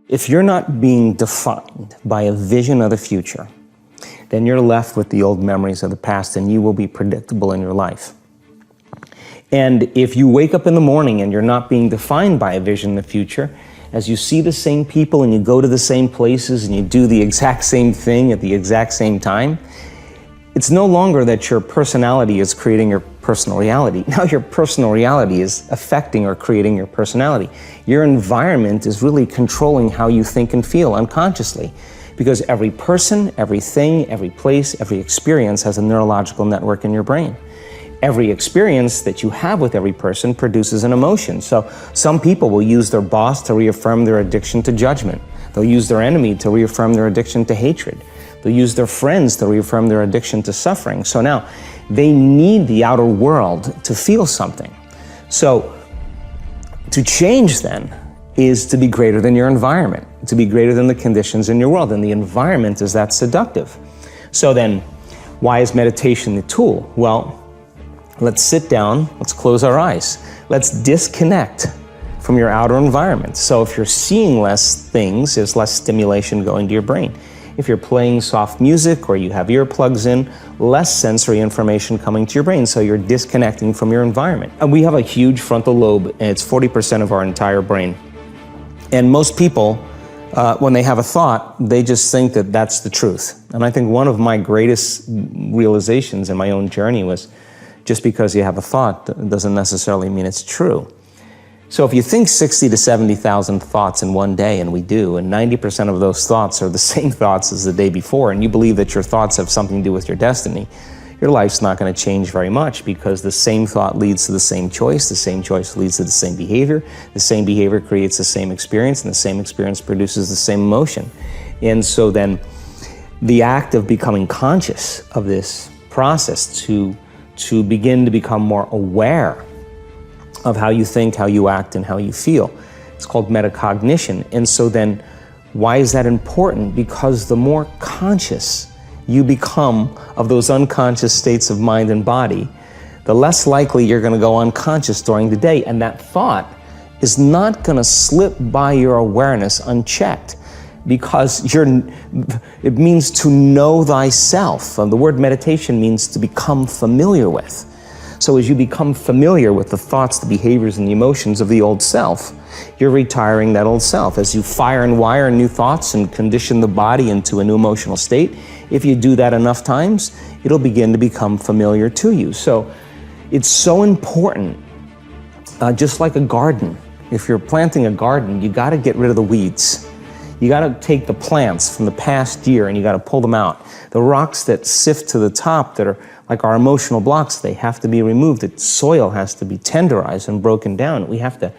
If you're not being defined by a vision of the future, then you're left with the old memories of the past and you will be predictable in your life. And if you wake up in the morning and you're not being defined by a vision in the future, as you see the same people and you go to the same places and you do the exact same thing at the exact same time, it's no longer that your personality is creating your personal reality. Now your personal reality is affecting or creating your personality. Your environment is really controlling how you think and feel unconsciously, because every person, everything, every place, every experience has a neurological network in your brain. Every experience that you have with every person produces an emotion. So some people will use their boss to reaffirm their addiction to judgment. They'll use their enemy to reaffirm their addiction to hatred. They'll use their friends to reaffirm their addiction to suffering. So now they need the outer world to feel something. So to change then is to be greater than your environment, to be greater than the conditions in your world. And the environment is that seductive. So then why is meditation the tool? Well, let's sit down, let's close our eyes. Let's disconnect from your outer environment. So if you're seeing less things, there's less stimulation going to your brain. If you're playing soft music or you have earplugs in, less sensory information coming to your brain, so you're disconnecting from your environment. And we have a huge frontal lobe, and it's 40% of our entire brain. And most people, when they have a thought, they just think that that's the truth. And I think one of my greatest realizations in my own journey was, just because you have a thought doesn't necessarily mean it's true. So if you think 60 to 70,000 thoughts in one day, and we do, and 90% of those thoughts are the same thoughts as the day before, and you believe that your thoughts have something to do with your destiny, your life's not going to change very much, because the same thought leads to the same choice leads to the same behavior creates the same experience, and the same experience produces the same emotion. And so then the act of becoming conscious of this process to begin to become more aware of how you think, how you act, and how you feel. It's called metacognition. And so then, why is that important? Because the more conscious you become of those unconscious states of mind and body, the less likely you're gonna go unconscious during the day. And that thought is not gonna slip by your awareness unchecked, because it means to know thyself. The word meditation means to become familiar with. So as you become familiar with the thoughts, the behaviors, and the emotions of the old self, you're retiring that old self. As you fire and wire new thoughts and condition the body into a new emotional state, if you do that enough times, it'll begin to become familiar to you. So it's so important, just like a garden. If you're planting a garden, you gotta get rid of the weeds. You gotta take the plants from the past year and you gotta pull them out. The rocks that sift to the top that are like our emotional blocks, they have to be removed. The soil has to be tenderized and broken down. We have to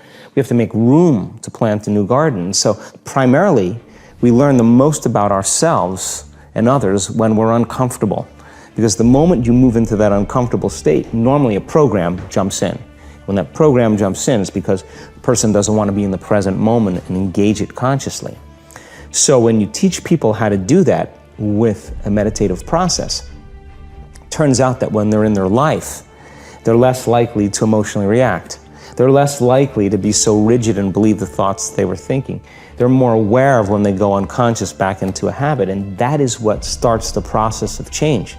make room to plant a new garden. So primarily, we learn the most about ourselves and others when we're uncomfortable. Because the moment you move into that uncomfortable state, normally a program jumps in. When that program jumps in, it's because the person doesn't want to be in the present moment and engage it consciously. So when you teach people how to do that with a meditative process, turns out that when they're in their life, they're less likely to emotionally react. They're less likely to be so rigid and believe the thoughts they were thinking. They're more aware of when they go unconscious back into a habit, and that is what starts the process of change.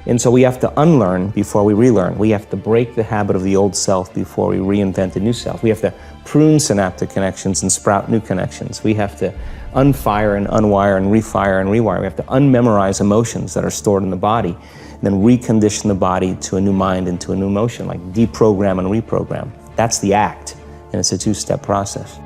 And so we have to unlearn before we relearn. We have to break the habit of the old self before we reinvent a new self. We have to prune synaptic connections and sprout new connections. We have to unfire and unwire and refire and rewire. We have to unmemorize emotions that are stored in the body, and then recondition the body to a new mind and to a new emotion, like deprogram and reprogram. That's the act, and it's a two-step process.